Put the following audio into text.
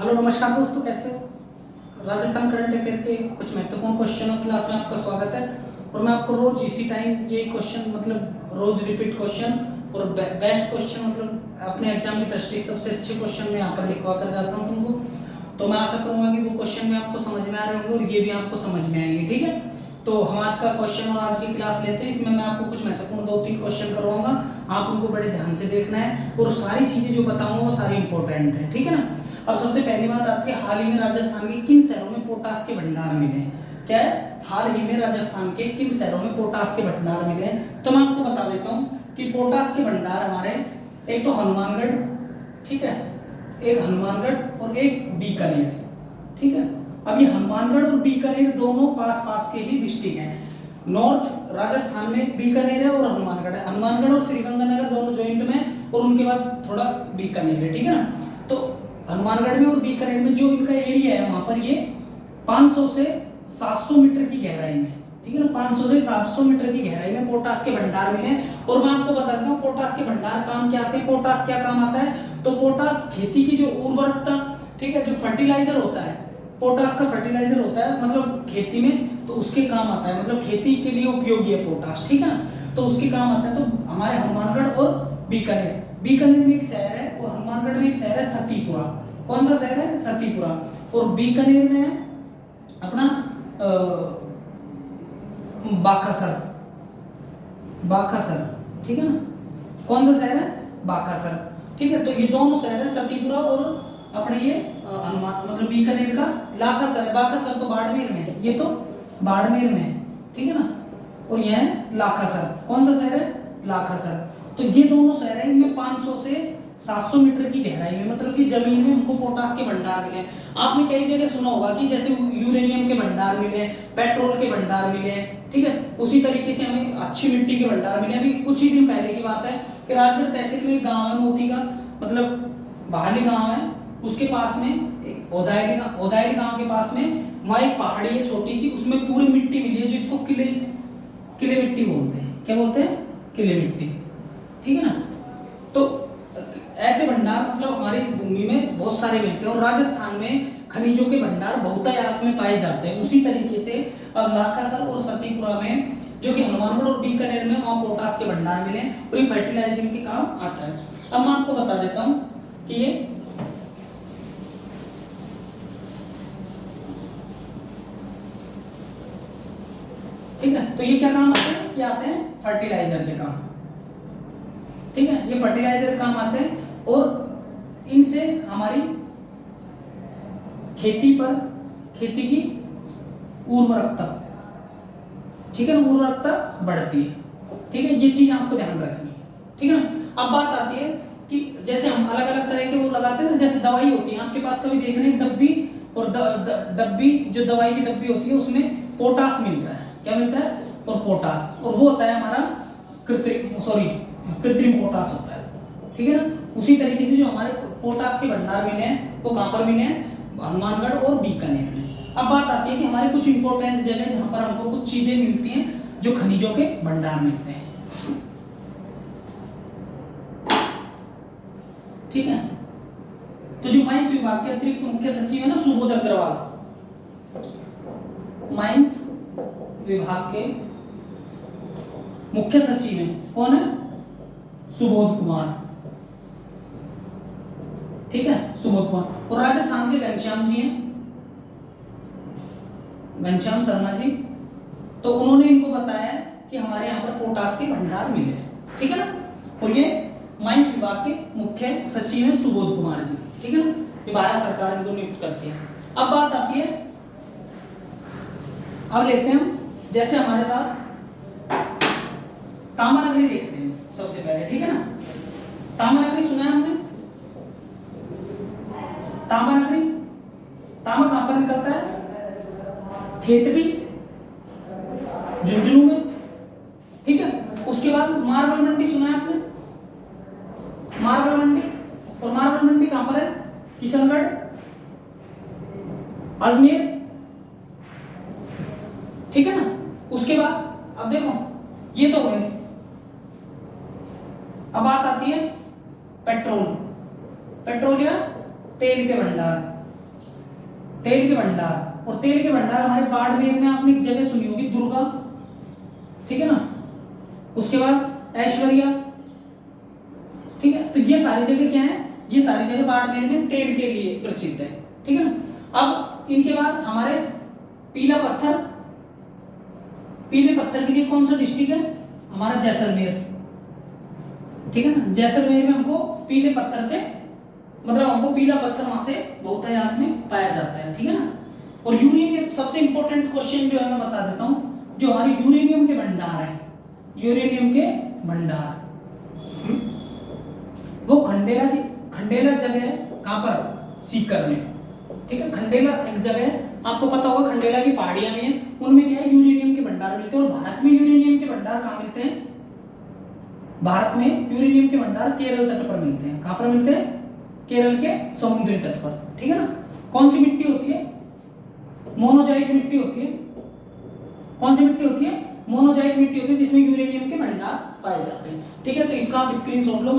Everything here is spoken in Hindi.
हेलो नमस्कार दोस्तों, कैसे हो। राजस्थान करंट अफेयर के कुछ महत्वपूर्ण क्वेश्चनों क्लास में आपका स्वागत है। और मैं आपको रोज इसी टाइम ये क्वेश्चन रोज रिपीट क्वेश्चन और बेस्ट क्वेश्चन अपने एग्जाम की दृष्टि से सबसे अच्छे क्वेश्चन में यहाँ पर लिखवा कर जाता हूँ तुमको। तो मैं आशा करूंगा कि वो क्वेश्चन में आपको समझ में आ रहे होंगे और ये भी आपको समझ में आएंगे। ठीक है, तो हम आज का क्वेश्चन और आज की क्लास लेते हैं। इसमें मैं आपको कुछ महत्वपूर्ण 2-3 क्वेश्चन करवाऊंगा, आप उनको बड़े ध्यान से देखना है और सारी चीजें जो बताऊंगा वो सारी इंपॉर्टेंट है। ठीक है ना। अब सबसे पहली बात आती है, हाल ही में राजस्थान के किन शहरों में पोटास के भंडार मिले हैं। क्या है, हाल ही में राजस्थान के किन शहरों में पोटास के भंडार मिले हैं। तो मैं आपको बता देता हूँ कि पोटास के भंडार हमारे एक तो हनुमानगढ़, ठीक है, एक हनुमानगढ़ और एक बीकानेर। ठीक है, अब ये हनुमानगढ़ और बीकानेर दोनों पास पास के ही डिस्ट्रिक्ट हैं। नॉर्थ राजस्थान में बीकानेर है और हनुमानगढ़ है। हनुमानगढ़ और श्रीगंगानगर दोनों ज्वाइंट में और उनके बाद थोड़ा बीकानेर है। ठीक है ना। तो हनुमानगढ़ में और बीकानेर में जो इनका एरिया है वहां पर ये 500 से 700 मीटर की गहराई में, ठीक है ना, 500 से 700 मीटर की गहराई में पोटास के भंडार मिले हैं। और मैं आपको बताता हूँ पोटास के भंडार काम क्या आते हैं। पोटास क्या काम आता है, तो पोटास खेती की जो उर्वरकता, ठीक है, जो फर्टिलाइजर होता है, पोटास का फर्टिलाइजर होता है खेती में, तो उसके काम आता है, खेती के लिए उपयोगी है पोटास। ठीक है ना, तो उसके काम आता है। तो हमारे हनुमानगढ़ और बीकानेर, बीकानेर में एक शहर है और हनुमानगढ़ में एक शहर है सतीपुरा। कौन सा शहर है, सतीपुरा। और बीकानेर में है अपना बाखासर, बाखासर, ठीक है ना। कौन सा शहर है, बाखासर। ठीक है, तो ये दोनों शहर है, सतीपुरा और अपने ये हनुमान बीकानेर का लाखासर है। बाखासर तो बाड़मेर में है, ये तो बाड़मेर में है, ठीक है ना। और यह है लाखासर। कौन सा शहर है, लाखासर। तो ये दोनों शहर हैं, इनमें 500 से 700 मीटर की गहराई में कि जमीन में उनको पोटास के भंडार मिले। आपने कई जगह सुना होगा कि जैसे यूरेनियम के भंडार मिले, पेट्रोल के भंडार मिले, ठीक है, उसी तरीके से हमें अच्छी मिट्टी के भंडार मिले। अभी कुछ ही दिन पहले की बात है कि राजगढ़ तहसील में एक गाँव है, मोती का बहाली गाँव है, उसके पास में एक ओदायली गाँव के पास में वहाँ एक पहाड़ी है छोटी सी, उसमें पूरी मिट्टी मिली है, जो इसको किले मिट्टी बोलते हैं। क्या बोलते हैं, किले मिट्टी। ठीक है ना। तो ऐसे भंडार हमारी भूमि में बहुत सारे मिलते हैं और राजस्थान में खनिजों के भंडार बहुतायत में पाए जाते हैं। उसी तरीके से अब लाखासर और सतीपुरा में, जो कि हनुमानगढ़ और बीकानेर में, वहाँ पोटास के भंडार मिले और ये फर्टिलाइजिंग के काम आता है। अब मैं आपको बता देता हूँ कि ये ठीक है, तो ये क्या काम आते हैं, ये आते हैं फर्टिलाइजर के काम। ठीक है, ये फर्टिलाइजर काम आते हैं और इनसे हमारी खेती की उर्वरकता, ठीक है, उर्वरकता बढ़ती है। ठीक है, ये चीज आपको ध्यान रखनी है। ठीक है ना। अब बात आती है कि जैसे हम अलग अलग तरह के वो लगाते हैं ना, जैसे दवाई होती है आपके पास, कभी देख रहे हैं डब्बी, और डब्बी जो दवाई की डब्बी होती है उसमें पोटास मिलता है। क्या मिलता है, और पोटास, और वो होता है हमारा कृत्रिम पोटास होता है। ठीक है ना। उसी तरीके से जो हमारे पोटास के भंडार मिले हैं वो कहां पर मिले हैं, हनुमानगढ़ और बीकानेर में। अब बात आती है कि हमारे कुछ इंपॉर्टेंट जगह जहां पर हमको कुछ चीजें मिलती हैं, जो खनिजों के भंडार मिलते हैं। ठीक है, तो जो माइंस विभाग के अतिरिक्त मुख्य सचिव है ना, सुबोध अग्रवाल, माइंस विभाग के मुख्य सचिव हैं, कौन है, सुबोध कुमार। ठीक है, सुबोध कुमार। और राजस्थान के घनश्याम जी हैं, घनश्याम शर्मा जी, तो उन्होंने इनको बताया कि हमारे यहाँ पर पोटास के भंडार मिले। ठीक है ना। और ये माइंस विभाग के मुख्य सचिव हैं सुबोध कुमार जी। ठीक है ना, ये भारत सरकार इनको नियुक्त करती है। अब बात आती है, अब लेते हैं हम जैसे हमारे साथ तामानगरी देखते हैं सबसे पहले। ठीक है ना, तामानगरी सुना है हमने, तामानगरी, तामा कहां पर निकलता है, खेतड़ी, झुंझुनू में। ठीक है, उसके बाद मार्बल मंडी सुना है आपने, मार्बल मंडी, और मार्बल मंडी कहां पर है, किशनगढ़, अजमेर। ठीक है ना। उसके बाद अब देखो ये तो गए, अब बात आती है पेट्रोल, पेट्रोल या तेल के भंडार। तेल के भंडार, और तेल के भंडार हमारे बाड़मेर में आपने एक जगह सुनी होगी दुर्गा, ठीक है ना, उसके बाद ऐश्वर्या, ठीक है। तो ये सारी जगह क्या है, ये सारी जगह बाड़मेर में तेल के लिए प्रसिद्ध है, ठीक है ना। अब इनके बाद हमारे पीला पत्थर, पीले पत्थर के लिए कौन सा डिस्ट्रिक्ट है हमारा, जैसलमेर, ठीक है ना। जैसलमेर में हमको पीले पत्थर से मतलब हमको पीला पत्थर वहां से बहुतायत में पाया जाता है, ठीक है ना। और यूरेनियम सबसे इंपॉर्टेंट क्वेश्चन जो है मैं बता देता हूं, जो हमारे यूरेनियम के भंडार है, यूरेनियम के भंडार वो खंडेला जगह है, कहां पर, सीकर में, ठीक है। खंडेला एक जगह है, आपको पता होगा खंडेला की पहाड़ियां में है, उनमें क्या है यूरेनियम के भंडार मिलते हैं। और भारत में यूरेनियम के भंडार कहां मिलते हैं, भारत में यूरेनियम के भंडार केरल तट पर मिलते हैं। कहां पर मिलते हैं, केरल के समुद्री तट पर, ठीक है ना। कौन सी मिट्टी होती है, मोनोजाइट मिट्टी होती है। कौन सी मिट्टी होती है, मोनोजाइट मिट्टी होती है, जिसमें यूरेनियम के भंडार पाए जाते हैं, ठीक है। तो इसका आप स्क्रीनशॉट लो।